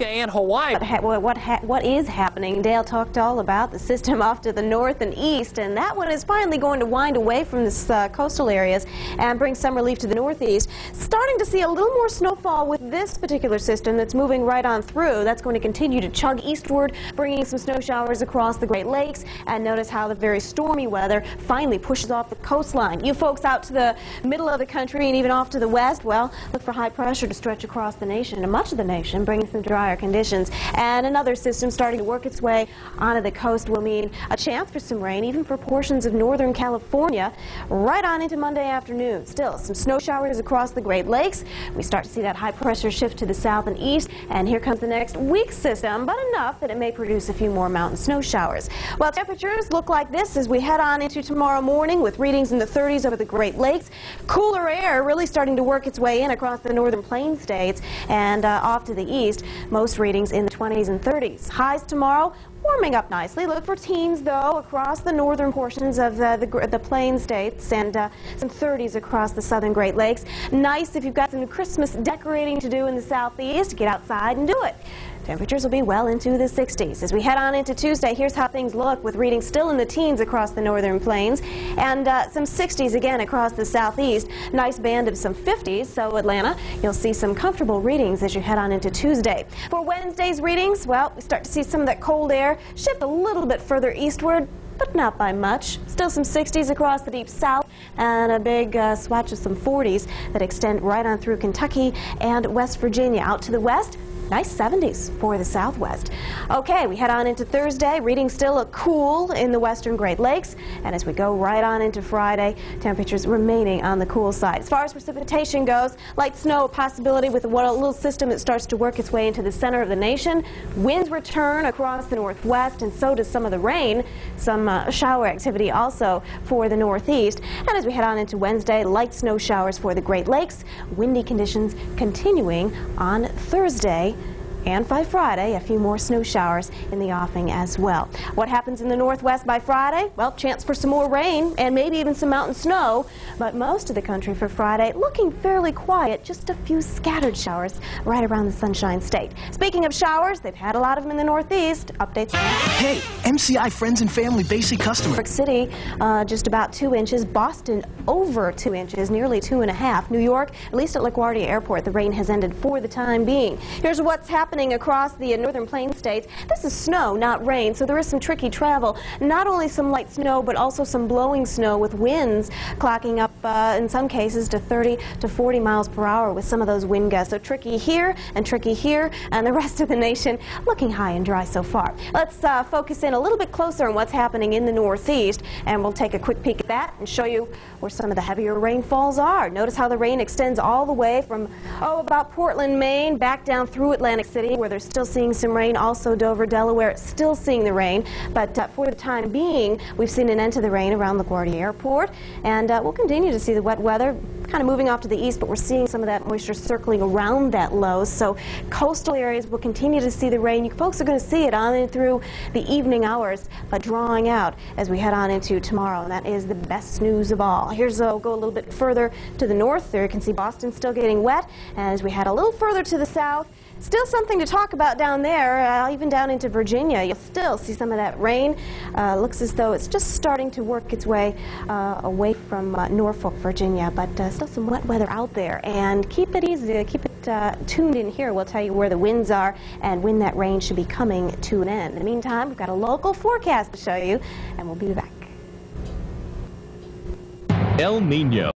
and Hawaii. What is happening? Dale talked all about the system off to the north and east, and that one is finally going to wind away from this coastal areas and bring some relief to the northeast. Starting to see a little more snowfall with this particular system that's moving right on through. That's going to continue to chug eastward, bringing some snow showers across the Great Lakes. And notice how the very stormy weather finally pushes off the coastline. You folks out to the middle of the country and even off to the west, well, look for high pressure to stretch across the nation, and much of the nation, bringing some drier conditions. And another system starting to work its way onto the coast will mean a chance for some rain, even for portions of northern California, right on into Monday afternoon. Still, some snow showers across the Great Lakes. We start to see that high pressure shift to the south and east, and here comes the next weak system, but enough that it may produce a few more mountain snow showers. Well, temperatures look like this as we head on into tomorrow morning with readings in the 30s over the Great Lakes. Cooler air really starting to work its way in across the northern plain states, and off to the east, most readings in the 20s and 30s. Highs tomorrow warming up nicely. Look for teens, though, across the northern portions of the plain states, and some 30s across the southern Great Lakes. Nice if you've got some Christmas decorating to do in the southeast. Get outside and do it. Temperatures will be well into the 60s. As we head on into Tuesday, here's how things look with readings still in the teens across the northern plains, and some 60s again across the southeast. Nice band of some 50s, so Atlanta, you'll see some comfortable readings as you head on into Tuesday. For Wednesday's readings, well, we start to see some of that cold air shift a little bit further eastward, but not by much. Still some 60s across the deep south, and a big swatch of some 40s that extend right on through Kentucky and West Virginia. Out to the west, nice 70s for the southwest. Okay, we head on into Thursday. Readings still look cool in the western Great Lakes. And as we go right on into Friday, temperatures remaining on the cool side. As far as precipitation goes, light snow a possibility with a little system that starts to work its way into the center of the nation. Winds return across the northwest, and so does some of the rain. Some shower activity also for the northeast. And as we head on into Wednesday, light snow showers for the Great Lakes. Windy conditions continuing on Thursday. And by Friday, a few more snow showers in the offing as well. What happens in the northwest by Friday? Well, chance for some more rain and maybe even some mountain snow. But most of the country for Friday looking fairly quiet. Just a few scattered showers right around the Sunshine State. Speaking of showers, they've had a lot of them in the northeast. Updates. Hey, MCI friends and family basic customer. New York City, just about 2 inches. Boston, over 2 inches, nearly 2.5. New York, at least at LaGuardia Airport, the rain has ended for the time being. Here's what's happening across the northern plain states. This is snow, not rain, so there is some tricky travel. Not only some light snow, but also some blowing snow with winds clocking up in some cases to 30 to 40 miles per hour with some of those wind gusts. So tricky here, and the rest of the nation looking high and dry so far. Let's focus in a little bit closer on what's happening in the northeast, and we'll take a quick peek at that and show you where some of the heavier rainfalls are. Notice how the rain extends all the way from, about Portland, Maine, back down through Atlantic City, where they're still seeing some rain. Also Dover, Delaware, still seeing the rain. But for the time being, we've seen an end to the rain around LaGuardia Airport, and we'll continue to see the wet weather kind of moving off to the east, but we're seeing some of that moisture circling around that low. So coastal areas will continue to see the rain. You folks are going to see it on and through the evening hours, but drawing out as we head on into tomorrow, and that is the best news of all. Here's go a little bit further to the north. There you can see Boston still getting wet, and as we head a little further to the south, still something to talk about down there, even down into Virginia. You'll still see some of that rain. Looks as though it's just starting to work its way away from Norfolk, Virginia, but still some wet weather out there. And keep it easy, keep it tuned in here. We'll tell you where the winds are and when that rain should be coming to an end. In the meantime, we've got a local forecast to show you, and we'll be back. El Nino.